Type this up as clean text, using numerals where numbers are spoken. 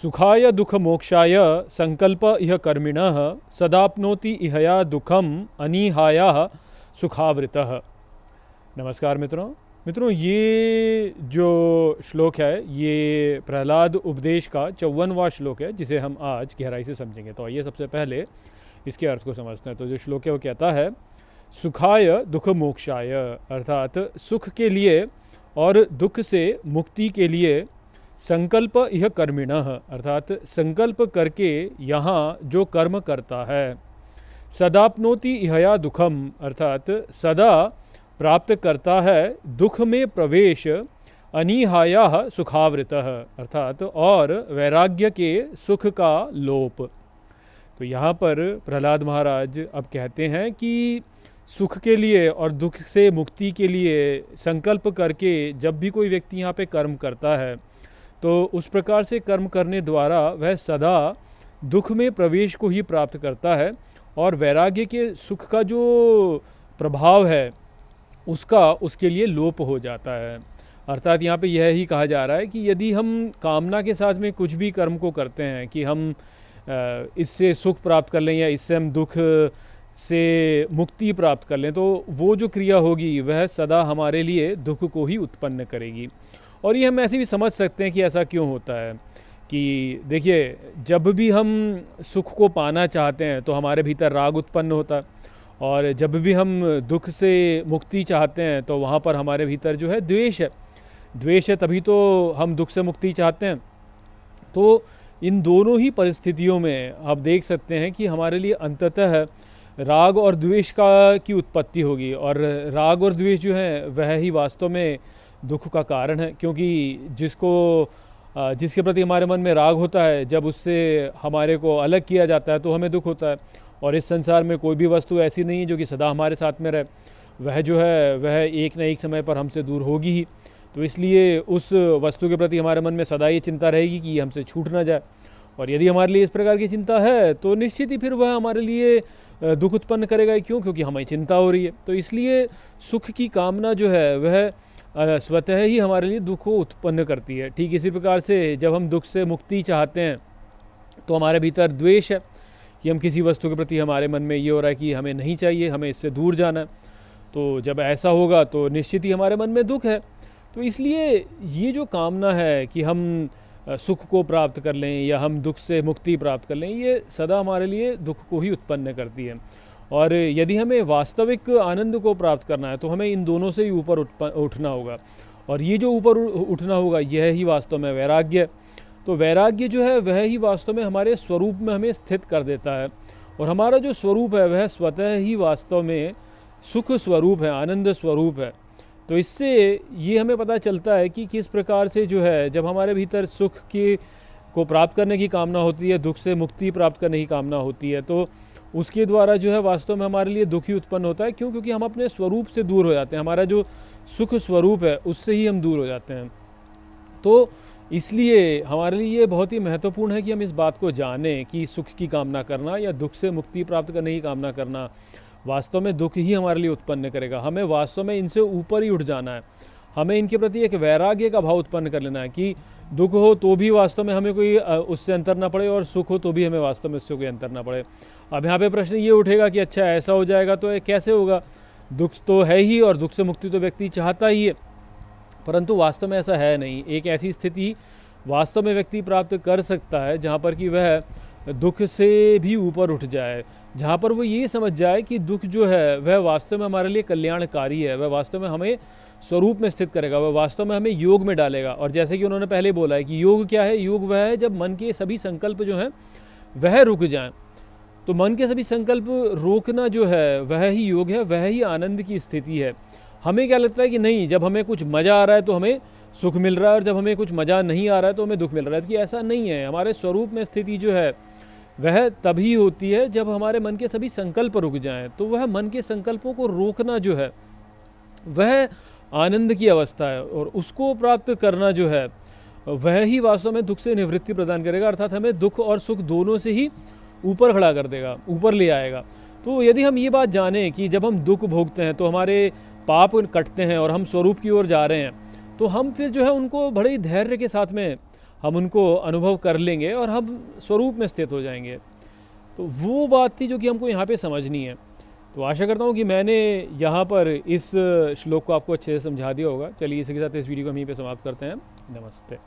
सुखाय दुख मोक्षाय संकल्प इह कर्मिणः सदाप्नोति इहया दुखम अनिहाया सुखावृतः। नमस्कार मित्रों, ये जो श्लोक है ये प्रहलाद उपदेश का 54वां श्लोक है, जिसे हम आज गहराई से समझेंगे। तो आइए सबसे पहले इसके अर्थ को समझते हैं। तो जो श्लोक है वो कहता है सुखाय दुख मोक्षाय, अर्थात सुख के लिए और दुख से मुक्ति के लिए संकल्प यह कर्मिणः, अर्थात संकल्प करके यहाँ जो कर्म करता है। सदाप्नोति इहया दुखम, अर्थात सदा प्राप्त करता है दुख में प्रवेश। अनिहाया सुखावृतः, अर्थात और वैराग्य के सुख का लोप। तो यहाँ पर प्रहलाद महाराज अब कहते हैं कि सुख के लिए और दुख से मुक्ति के लिए संकल्प करके जब भी कोई व्यक्ति यहाँ पे कर्म करता है तो उस प्रकार से कर्म करने द्वारा वह सदा दुख में प्रवेश को ही प्राप्त करता है और वैराग्य के सुख का जो प्रभाव है उसका उसके लिए लोप हो जाता है। अर्थात यहाँ पे यह ही कहा जा रहा है कि यदि हम कामना के साथ में कुछ भी कर्म को करते हैं कि हम इससे सुख प्राप्त कर लें या इससे हम दुख से मुक्ति प्राप्त कर लें, तो वो जो क्रिया होगी वह सदा हमारे लिए दुख को ही उत्पन्न करेगी। और ये हम ऐसे भी समझ सकते हैं कि ऐसा क्यों होता है कि देखिए, जब भी हम सुख को पाना चाहते हैं तो हमारे भीतर राग उत्पन्न होता है, और जब भी हम दुख से मुक्ति चाहते हैं तो वहाँ पर हमारे भीतर जो है द्वेष है, तभी तो हम दुख से मुक्ति चाहते हैं। तो इन दोनों ही परिस्थितियों में आप देख सकते हैं कि हमारे लिए अंततः राग और द्वेष की उत्पत्ति होगी, और राग और द्वेष जो है वह ही वास्तव में दुख का कारण है। क्योंकि जिसके प्रति हमारे मन में राग होता है, जब उससे हमारे को अलग किया जाता है तो हमें दुख होता है। और इस संसार में कोई भी वस्तु ऐसी नहीं है जो कि सदा हमारे साथ में रहे, वह जो है वह एक न एक समय पर हमसे दूर होगी ही। तो इसलिए उस वस्तु के प्रति हमारे मन में सदा ये चिंता रहेगी कि हमसे छूट ना जाए। और यदि हमारे लिए इस प्रकार की चिंता है तो निश्चित ही फिर वह हमारे लिए दुख उत्पन्न करेगा। क्योंकि हमें चिंता हो रही है। तो इसलिए सुख की कामना जो है वह स्वतः ही हमारे लिए दुख को उत्पन्न करती है। ठीक इसी प्रकार से जब हम दुख से मुक्ति चाहते हैं तो हमारे भीतर द्वेष है कि हम किसी वस्तु के प्रति हमारे मन में ये हो रहा है कि हमें नहीं चाहिए, हमें इससे दूर जाना है। तो जब ऐसा होगा तो निश्चित ही हमारे मन में दुख है। तो इसलिए ये जो कामना है कि हम सुख को प्राप्त कर लें या हम दुख से मुक्ति प्राप्त कर लें, ये सदा हमारे लिए दुख को ही उत्पन्न करती है। और यदि हमें वास्तविक आनंद को प्राप्त करना है तो हमें इन दोनों से ही ऊपर उठना होगा। और ये जो ऊपर उठना होगा यह ही वास्तव में वैराग्य है। तो वैराग्य जो है वह ही वास्तव में हमारे स्वरूप में हमें स्थित कर देता है। और हमारा जो स्वरूप है वह स्वतः ही वास्तव में सुख स्वरूप है, आनंद स्वरूप है। तो इससे ये हमें पता चलता है कि किस प्रकार से जो है जब हमारे भीतर सुख को प्राप्त करने की कामना होती है, दुख से मुक्ति प्राप्त करने की कामना होती है, तो उसके द्वारा जो है वास्तव में हमारे लिए दुख ही उत्पन्न होता है। क्योंकि हम अपने स्वरूप से दूर हो जाते हैं, हमारा जो सुख स्वरूप है उससे ही हम दूर हो जाते हैं। तो इसलिए हमारे लिए ये बहुत ही महत्वपूर्ण है कि हम इस बात को जानें कि सुख की कामना करना या दुख से मुक्ति प्राप्त करने की कामना करना वास्तव में दुख ही हमारे लिए उत्पन्न करेगा। हमें वास्तव में इनसे ऊपर ही उठ जाना है। हमें इनके प्रति एक वैराग्य का भाव उत्पन्न कर लेना है कि दुख हो तो भी वास्तव में हमें कोई उससे अंतर ना पड़े, और सुख हो तो भी हमें वास्तव में उससे कोई अंतर ना पड़े। अब यहाँ पे प्रश्न ये उठेगा कि अच्छा ऐसा हो जाएगा तो कैसे होगा? दुख तो है ही और दुख से मुक्ति तो व्यक्ति चाहता ही है, परंतु वास्तव में ऐसा है नहीं। एक ऐसी स्थिति वास्तव में व्यक्ति प्राप्त कर सकता है जहाँ पर कि वह दुख से भी ऊपर उठ जाए, जहाँ पर वो ये समझ जाए कि दुख जो है वह वास्तव में हमारे लिए कल्याणकारी है, वह वास्तव में हमें स्वरूप में स्थित करेगा, वह वास्तव में हमें योग में डालेगा। और जैसे कि उन्होंने पहले बोला है कि योग क्या है? योग वह है जब मन के सभी संकल्प जो हैं वह रुक जाएं। तो मन के सभी संकल्प रोकना जो है वह ही योग है, वह ही आनंद की स्थिति है। हमें क्या लगता है कि नहीं, जब हमें कुछ मज़ा आ रहा है तो हमें सुख मिल रहा है, और जब हमें कुछ मज़ा नहीं आ रहा है तो हमें दुख मिल रहा है। कि ऐसा नहीं है। हमारे स्वरूप में स्थिति जो है वह तभी होती है जब हमारे मन के सभी संकल्प रुक जाएं। तो वह मन के संकल्पों को रोकना जो है वह आनंद की अवस्था है, और उसको प्राप्त करना जो है वह ही वास्तव में दुख से निवृत्ति प्रदान करेगा। अर्थात हमें दुख और सुख दोनों से ही ऊपर खड़ा कर देगा, ऊपर ले आएगा। तो यदि हम ये बात जानें कि जब हम दुख भोगते हैं तो हमारे पाप कटते हैं और हम स्वरूप की ओर जा रहे हैं, तो हम फिर जो है उनको बड़े ही धैर्य के साथ में हम उनको अनुभव कर लेंगे और हम स्वरूप में स्थित हो जाएंगे। तो वो बात थी जो कि हमको यहाँ पे समझनी है। तो आशा करता हूँ कि मैंने यहाँ पर इस श्लोक को आपको अच्छे से समझा दिया होगा। चलिए इसी के साथ इस वीडियो को हम यहीं पे समाप्त करते हैं। नमस्ते।